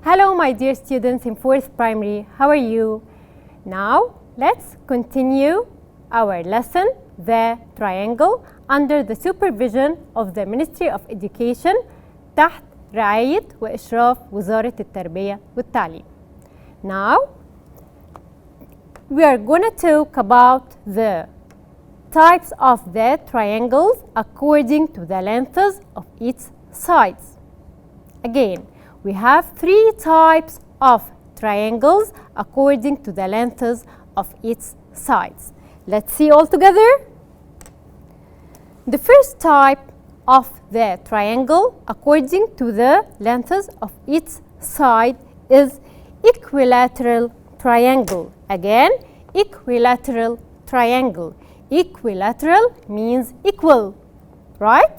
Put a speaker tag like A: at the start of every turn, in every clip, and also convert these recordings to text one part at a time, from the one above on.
A: Hello, my dear students in 4th primary. How are you? Now, let's continue our lesson, the triangle, under the supervision of the Ministry of Education تحت رعاية وإشراف وزارة التربية والتعليم. Now, we are going to talk about the types of the triangles according to the lengths of each sides. Again, we have 3 types of triangles according to the lengths of each sides. Let's see all together. The first type of the triangle according to the lengths of each side is equilateral triangle. Again, equilateral triangle. Equilateral means equal, right?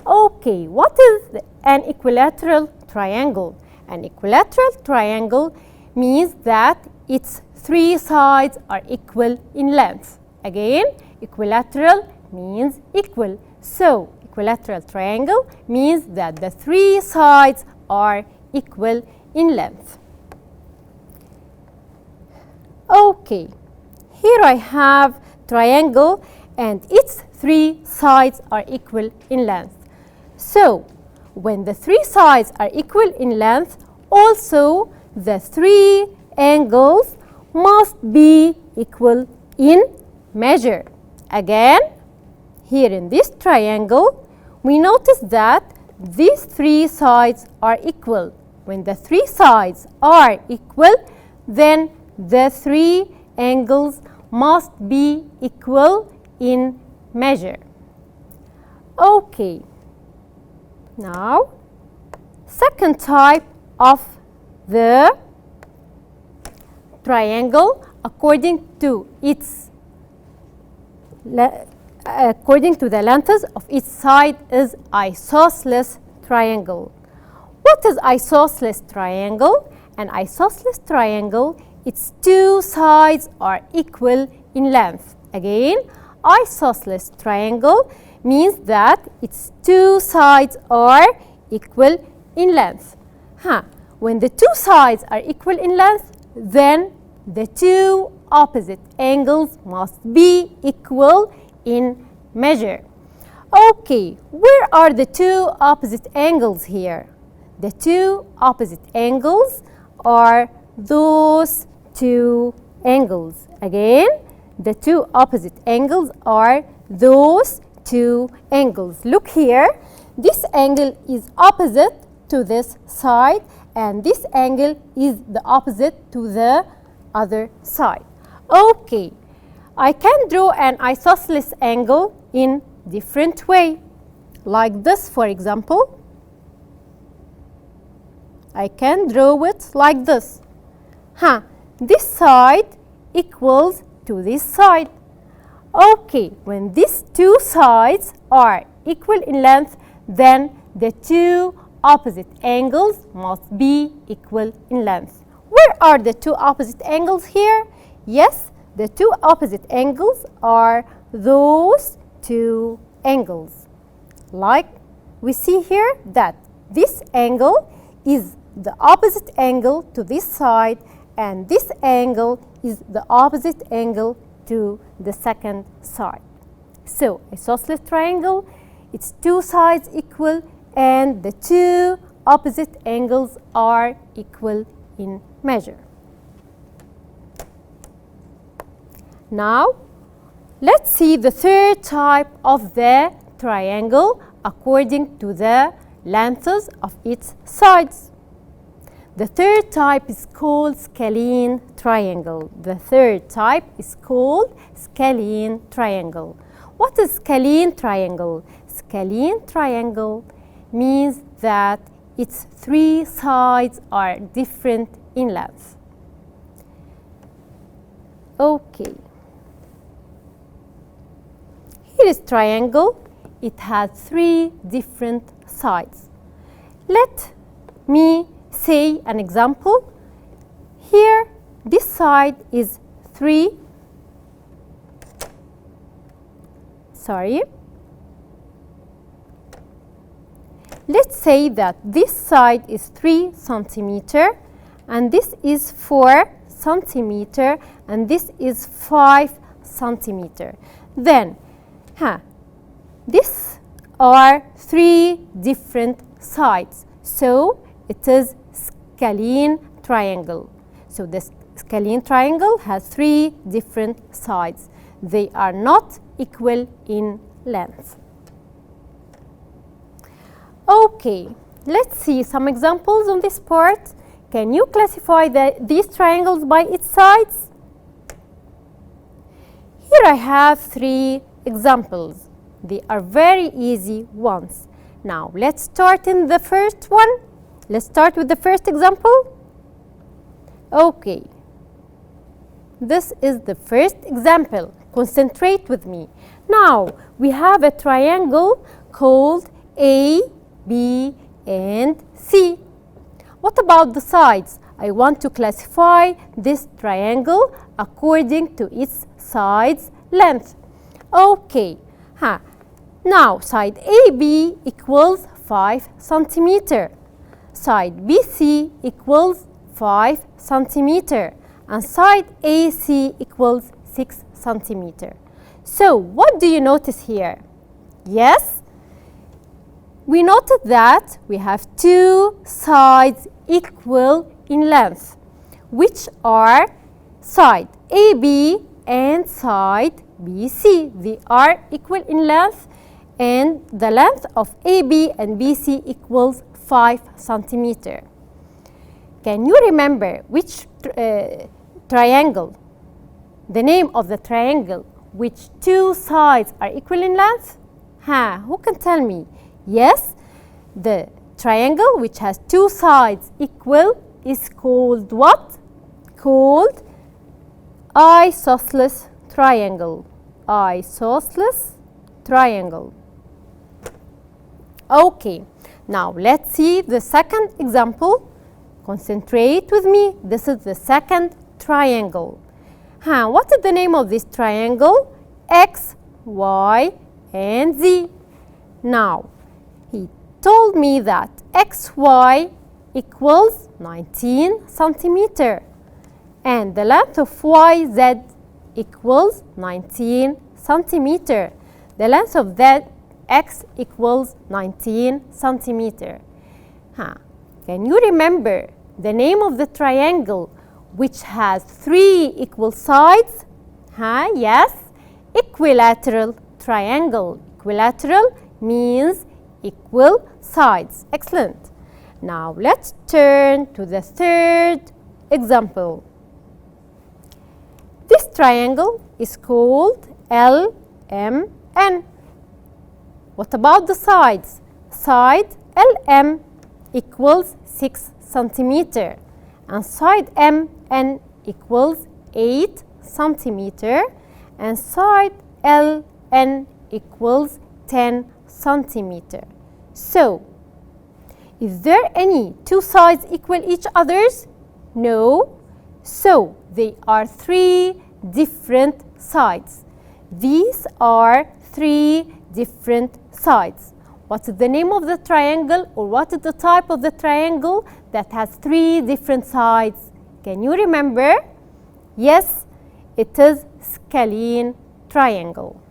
A: Okay, what is an equilateral triangle? An equilateral triangle means that its 3 sides are equal in length. Again, equilateral means equal. So, equilateral triangle means that the 3 sides are equal in length. Okay, here I have triangle and its 3 sides are equal in length. So, when the 3 sides are equal in length, also the 3 angles must be equal in measure. Again, here in this triangle, we notice that these 3 sides are equal. When the 3 sides are equal, then the 3 angles must be equal in measure. Okay. Now, second type of the triangle according to the lengths of each side is isosceles triangle. What is isosceles triangle? An isosceles triangle, its 2 sides are equal in length. Again, isosceles triangle means that its 2 sides are equal in length. When the 2 sides are equal in length, then the 2 opposite angles must be equal in measure. Okay, where are the 2 opposite angles here? The 2 opposite angles are those 2 angles. Again, the 2 opposite angles are those 2 angles. Look here, this angle is opposite to this side and this angle is the opposite to the other side. Okay, I can draw an isosceles angle in different way. Like this, for example. I can draw it like this. This side equals to this side. Okay, when these 2 sides are equal in length, then the 2 opposite angles must be equal in length. Where are the 2 opposite angles here? Yes, the 2 opposite angles are those 2 angles. Like we see here that this angle is the opposite angle to this side and this angle is the opposite angle to the second side. So, isosceles triangle, its 2 sides equal and the 2 opposite angles are equal in measure. Now, let's see the third type of the triangle according to the lengths of its sides. The third type is called scalene triangle. The third type is called scalene triangle. What is scalene triangle? Scalene triangle means that its 3 sides are different in length. Okay. Here is triangle. It has 3 different sides. Let me say an example. Here, this side is 3. Let's say that this side is 3 centimeter and this is 4 centimeter, and this is 5 centimeter. Then, these are 3 different sides. So, it is scalene triangle. So, the scalene triangle has 3 different sides. They are not equal in length. Okay, let's see some examples on this part. Can you classify these triangles by its sides? Here I have 3 examples. They are very easy ones. Now, let's start in the first one. Let's start with the first example. Okay. This is the first example. Concentrate with me. Now, we have a triangle called A, B, and C. What about the sides? I want to classify this triangle according to its side's length. Okay. Now, side AB equals 5 centimeter. Side BC equals 5 centimeter. And side AC equals 6 centimeter. So, what do you notice here? Yes? We noted that we have 2 sides equal in length, which are side AB and side BC. They are equal in length, and the length of AB and BC equals 5 centimeter. Can you remember which triangle, the name of the triangle, which 2 sides are equal in length? Who can tell me? Yes, the triangle which has 2 sides equal is called what? Called isosceles triangle. Isosceles triangle. Okay, now let's see the second example. Concentrate with me. This is the second triangle. What is the name of this triangle? X, Y, and Z. Now, he told me that XY equals 19 centimeter, and the length of YZ equals 19 centimeter. The length of that X equals 19 centimeter. Can you remember the name of the triangle which has 3 equal sides? Yes, equilateral triangle. Equilateral means equal sides. Excellent. Now let's turn to the third example. This triangle is called LMN. What about the sides? Side LM equals 6 centimeter, and side MN equals 8 centimeter, and side LN equals 10 centimeter. So, is there any 2 sides equal each others? No. So, they are 3 different sides. These are 3 different sides. What is the name of the triangle, or what is the type of the triangle that has 3 different sides? Can you remember? Yes, it is scalene triangle.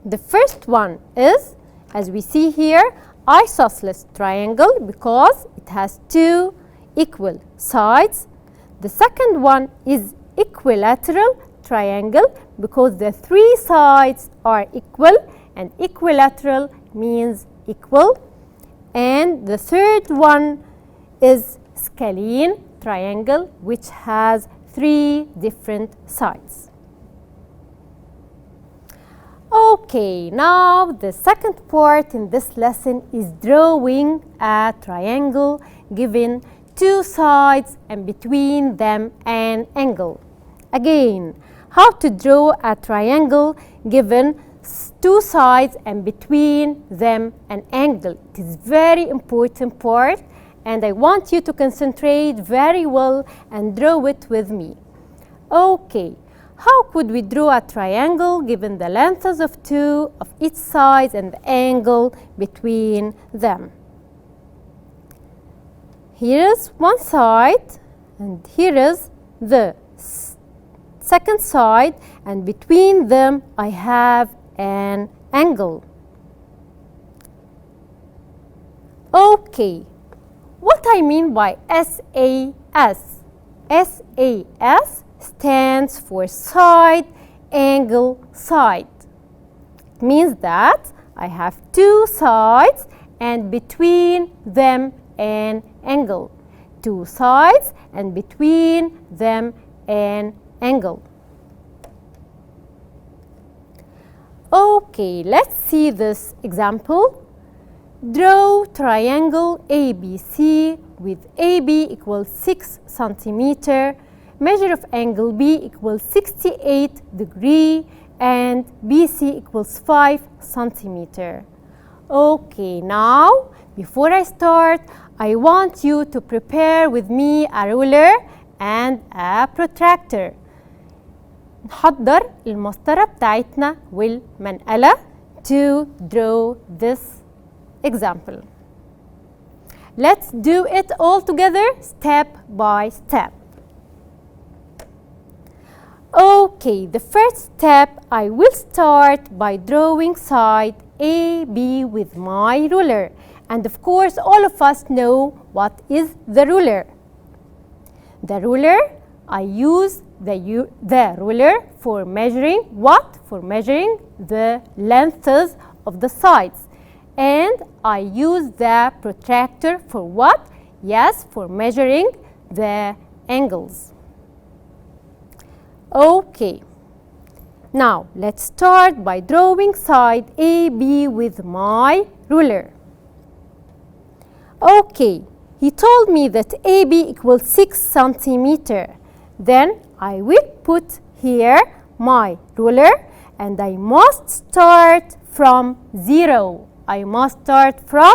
A: The first one is, as we see here, isosceles triangle because it has 2 equal sides. The second one is equilateral triangle because the 3 sides are equal, and equilateral means equal. And the third one is scalene triangle, which has 3 different sides. Okay, now the second part in this lesson is drawing a triangle given 2 sides and between them an angle. Again, how to draw a triangle given 2 sides and between them an angle. It is very important part, and I want you to concentrate very well and draw it with me. Okay, how could we draw a triangle given the lengths of two of each side and the angle between them? Here is one side and here is the second side, and between them I have an angle. Okay, what I mean by SAS? SAS stands for side, angle, side. It means that I have two sides and between them an angle. Two sides and between them an angle. Okay, let's see this example. Draw triangle ABC with AB equals 6 centimeter, measure of angle B equals 68 degree, and BC equals 5 centimeter. Okay, now before I start, I want you to prepare with me a ruler and a protractor. نحضر المسطرة بتاعتنا والمنقلة to draw this example. Let's do it all together step by step. Okay, the first step I will start by drawing side AB with my ruler. And of course, all of us know what is the ruler. The ruler, I use the ruler for measuring what? For measuring the lengths of the sides. And I use the protractor for what? Yes, for measuring the angles. Okay. Now, let's start by drawing side AB with my ruler. Okay, he told me that AB equals 6 centimeter. Then I will put here my ruler and I must start from 0. I must start from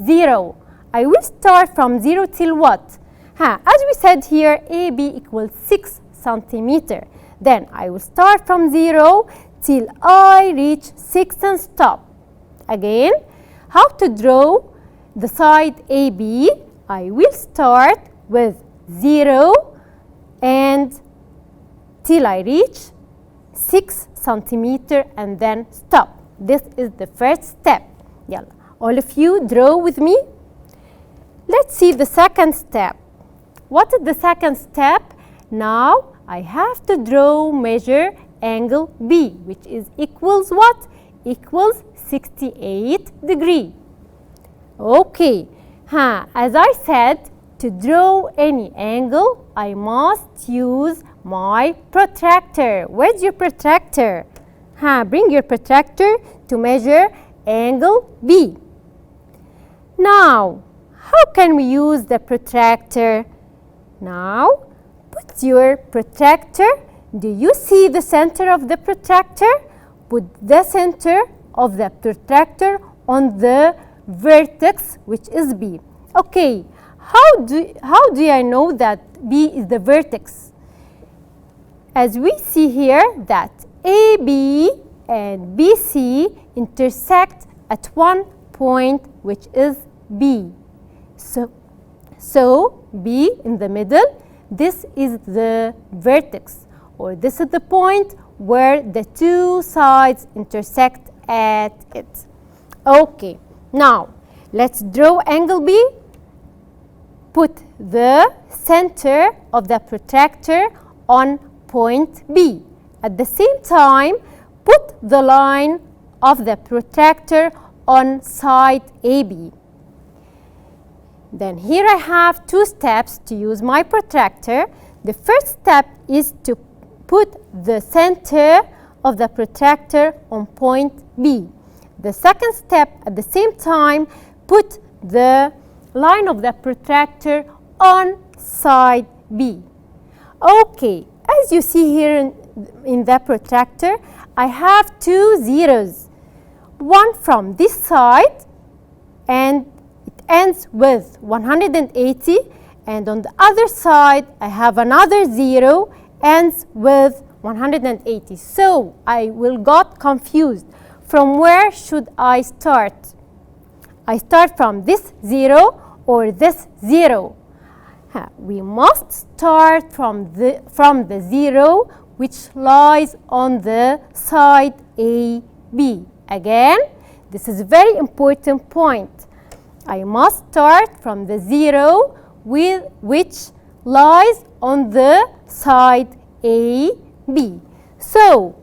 A: 0. I will start from 0 till what? As we said here, AB equals 6 centimeter. Then I will start from 0 till I reach 6 and stop. Again, how to draw the side AB? I will start with 0 and till I reach 6 centimeter and then stop. This is the first step. Yalla. All of you draw with me. Let's see the second step. What is the second step? Now I have to draw measure angle B, which is equals what? Equals 68 degree. Okay. As I said, to draw any angle, I must use my protractor. Where's your protractor? Bring your protractor to measure angle B. Now, how can we use the protractor? Now, put your protractor. Do you see the center of the protractor? Put the center of the protractor on the vertex, which is B. Okay, how do I know that B is the vertex? As we see here that AB and BC intersect at one point, which is B. So B in the middle, this is the vertex, or this is the point where the two sides intersect at it. Okay, now let's draw angle B. Put the center of the protractor on point B. At the same time, put the line of the protractor on side AB. Then here I have two steps to use my protractor. The first step is to put the center of the protractor on point B. The second step, at the same time, put the line of the protractor on side B. Okay, as you see here in the protractor, I have two zeros. One from this side, and it ends with 180, and on the other side, I have another zero, ends with 180. So I will got confused. From where should I start? I start from this 0 or this 0? We must start from the 0 which lies on the side AB. Again, this is a very important point. I must start from the 0 which lies on the side AB. So,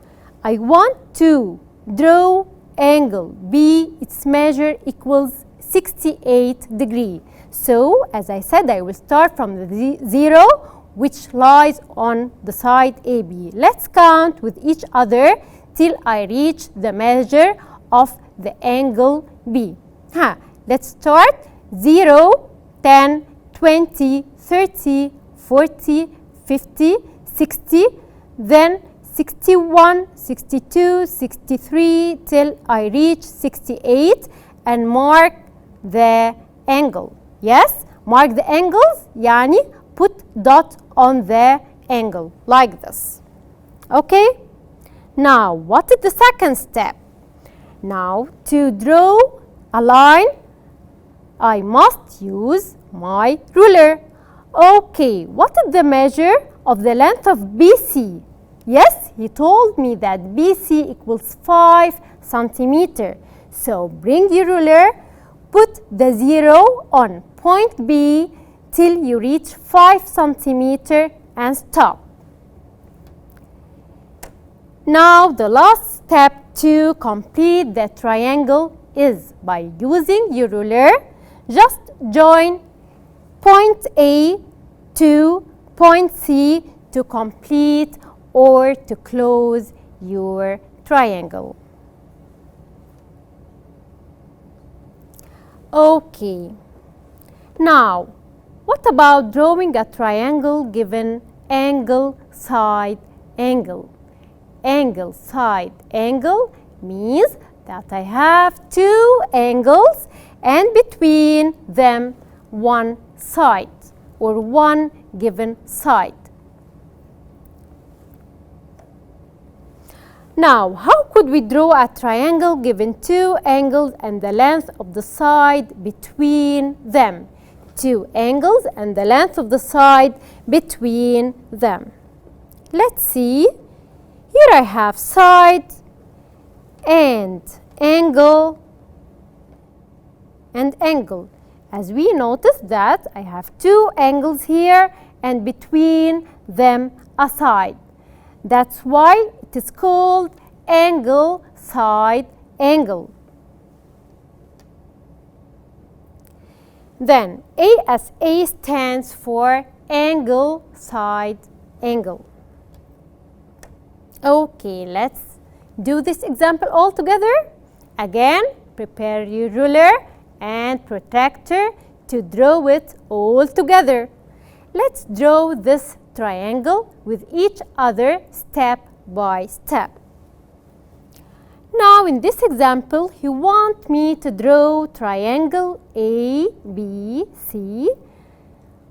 A: I want to draw angle B, its measure equals 68 degrees. So, as I said, I will start from the 0 which lies on the side AB. Let's count with each other till I reach the measure of the angle B. Let's start 0, 10, 20, 30, 40, 50, 60, then 61, 62, 63 till I reach 68 and mark the angle. Yes, mark the angles, يعني put dot on the angle like this. Okay? Now, what is the second step? Now, to draw a line, I must use my ruler. Okay, what is the measure of the length of BC? Yes, he told me that BC equals 5 centimeters. So, bring your ruler, put the 0 on point B till you reach 5 centimeters and stop. Now, the last step to complete the triangle is by using your ruler, just join point A to point C to complete or to close your triangle. Okay. Now, what about drawing a triangle given angle, side, angle? Angle, side, angle means that I have two angles and between them one side or one given side. Now, how could we draw a triangle given two angles and the length of the side between them? Two angles and the length of the side between them. Let's see. Here I have side and angle and angle. As we notice that I have two angles here and between them a side. That's why it is called angle, side, angle. Then ASA stands for angle, side, angle. Okay, let's do this example all together. Again, prepare your ruler and protractor to draw it all together. Let's draw this triangle with each other step by step. Now, in this example, he wants me to draw triangle ABC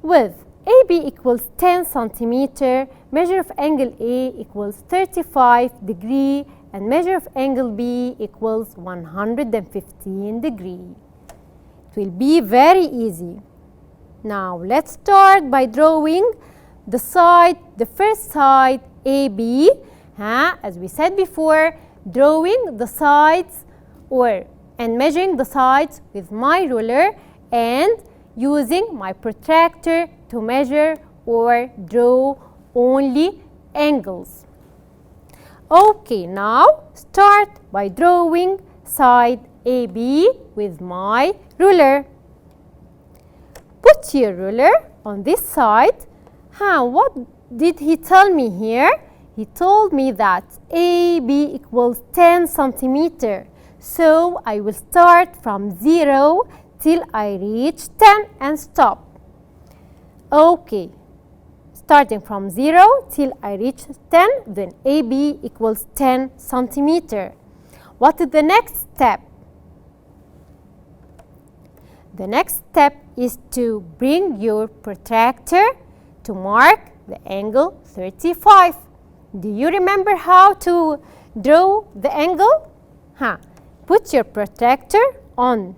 A: with AB equals 10 centimeter, measure of angle A equals 35 degree, and measure of angle B equals 115 degree. It will be very easy. Now, let's start by drawing the side, the first side AB. As we said before, drawing the sides and measuring the sides with my ruler and using my protractor to measure or draw only angles. Okay, now start by drawing side AB with my ruler. Put your ruler on this side. What did he tell me here? He told me that AB equals 10 centimeter. So I will start from 0 till I reach 10 and stop. Okay, starting from 0 till I reach 10, then AB equals 10 centimeter. What is the next step? The next step is to bring your protractor to mark the angle 35. Do you remember how to draw the angle? Put your protractor on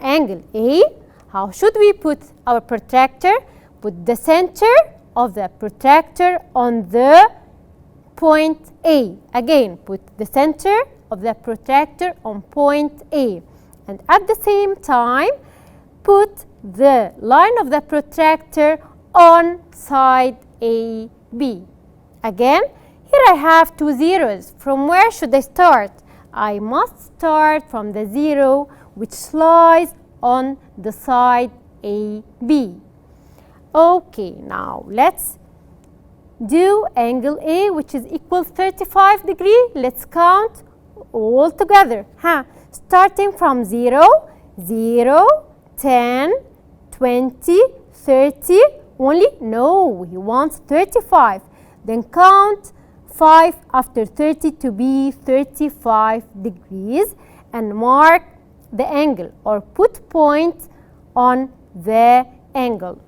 A: angle A. How should we put our protractor? Put the center of the protractor on the point A. Again, put the center of the protractor on point A. And at the same time, put the line of the protractor on side AB. Again, here I have two zeros. From where should I start? I must start from the zero which lies on the side AB. Okay, now let's do angle A, which is equal 35 degrees. Let's count all together. Starting from 0, 0, 10, 20, 30. Only? No, he wants 35. Then count 5 after 30 to be 35 degrees and mark the angle or put point on the angle.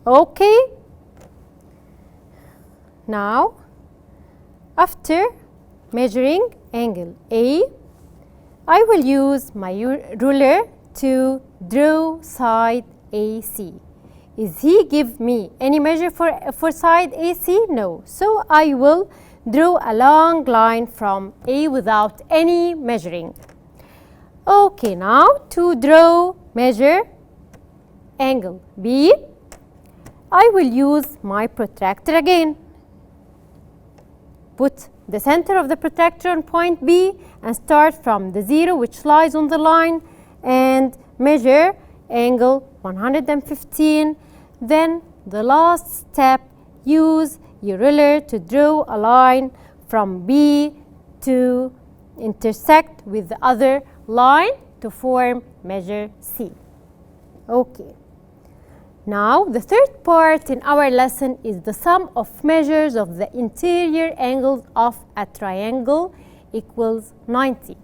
A: Okay? Now, after measuring angle A, I will use my ruler to draw side AC. Is he give me any measure for side AC? No. So I will draw a long line from A without any measuring. Okay, now to measure angle B, I will use my protractor again. Put the center of the protractor on point B and start from the zero which lies on the line and measure angle 115. Then the last step, use your ruler to draw a line from B to intersect with the other line to form measure C. Okay. Now the third part in our lesson is the sum of measures of the interior angles of a triangle equals 90.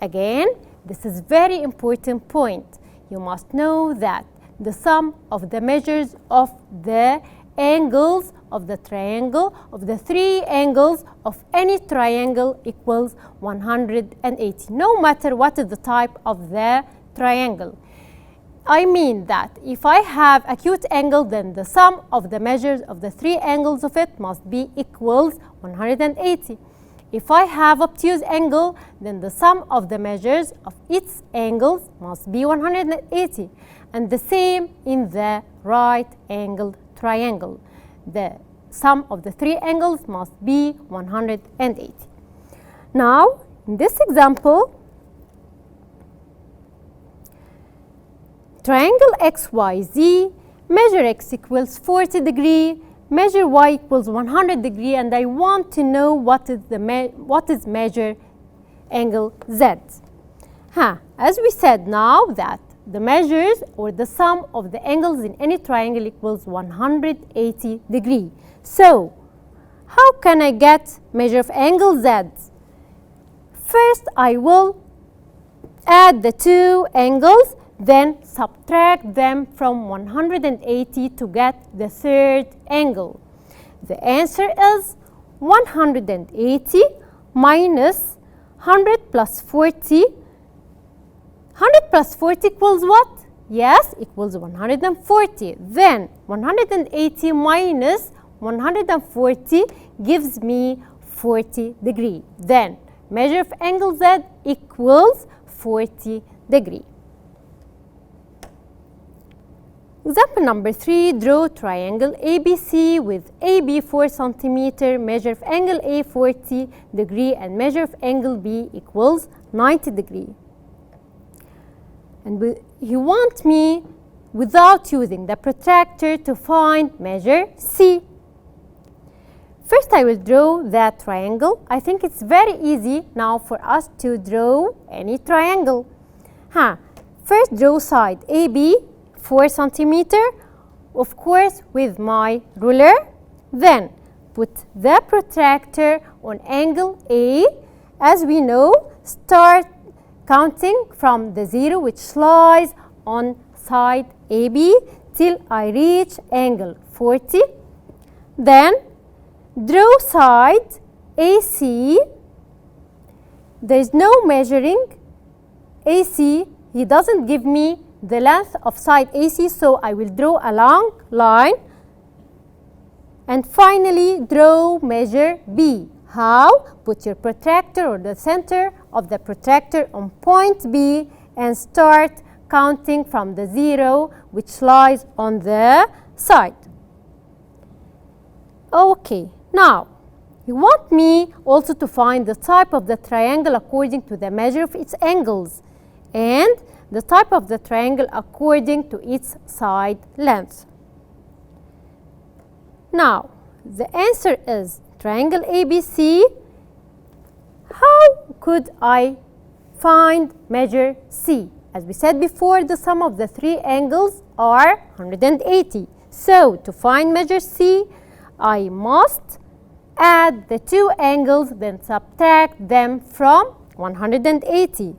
A: Again, this is very important point. You must know that the sum of the measures of the angles of the triangle, of the three angles of any triangle equals 180, no matter what is the type of the triangle. I mean that if I have acute angle, then the sum of the measures of the three angles of it must be equals 180. If I have obtuse angle, then the sum of the measures of its angles must be 180. And the same in the right angled triangle. The sum of the three angles must be 180. Now, in this example, triangle XYZ, measure X equals 40 degrees, measure Y equals 100 degrees, and I want to know what is measure angle Z. As we said now that the measures or the sum of the angles in any triangle equals 180 degrees. So, how can I get measure of angle Z? First, I will add the two angles, then subtract them from 180 to get the third angle. The answer is 180 minus 100 plus 40. 100 plus 40 equals what? Yes, equals 140. Then 180 minus 140 gives me 40 degrees. Then measure of angle Z equals 40 degrees. Example number 3, draw triangle ABC with AB 4 cm, measure of angle A 40 degrees and measure of angle B equals 90 degrees. And he wants me without using the protractor to find measure C. First, I will draw that triangle. I think it's very easy now for us to draw any triangle. First, draw side AB 4 cm, of course, with my ruler. Then, put the protractor on angle A. As we know, start counting from the zero which lies on side AB till I reach angle 40. Then draw side AC. There is no measuring AC. He doesn't give me the length of side AC, so I will draw a long line. And finally, draw measure B. How? Put your protractor or the center of the protractor on point B and start counting from the 0 which lies on the side. Okay, now you want me also to find the type of the triangle according to the measure of its angles and the type of the triangle according to its side length. Now, the answer is triangle ABC. How could I find measure C? As we said before, the sum of the three angles are 180. So, to find measure C, I must add the two angles, then subtract them from 180,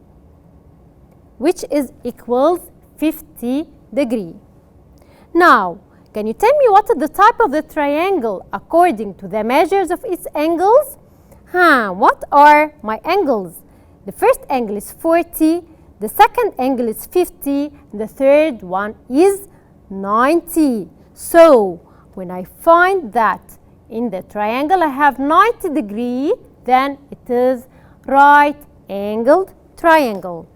A: which is equals 50 degrees. Now, can you tell me what is the type of the triangle according to the measures of its angles? What are my angles? The first angle is 40, the second angle is 50, the third one is 90. So, when I find that in the triangle I have 90 degrees, then it is right-angled triangle.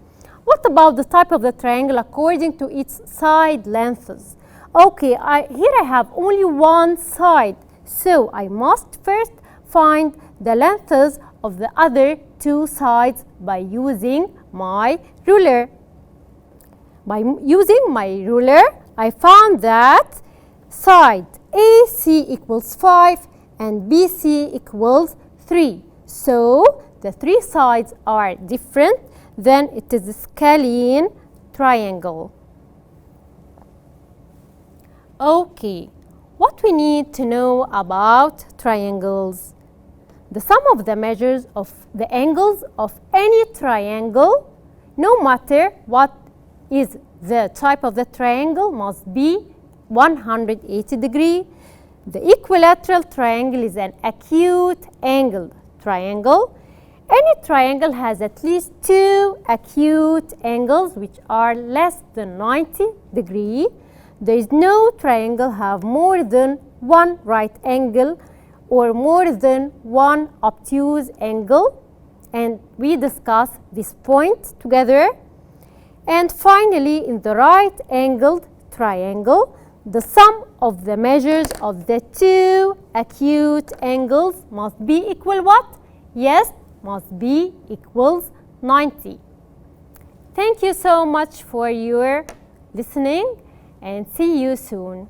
A: What about the type of the triangle according to its side lengths? Okay, here I have only one side, so I must first find the lengths of the other two sides by using my ruler. By using my ruler, I found that side AC equals 5 and BC equals 3. So, the three sides are different, then it is a scalene triangle. Okay, what we need to know about triangles. The sum of the measures of the angles of any triangle, no matter what is the type of the triangle, must be 180 degrees. The equilateral triangle is an acute angled triangle. Any triangle has at least two acute angles which are less than 90 degrees. There is no triangle have more than one right angle or more than one obtuse angle, and we discuss this point together. And finally, in the right angled triangle, the sum of the measures of the two acute angles must be equal what? Yes, must be equals 90. Thank you so much for your listening and see you soon.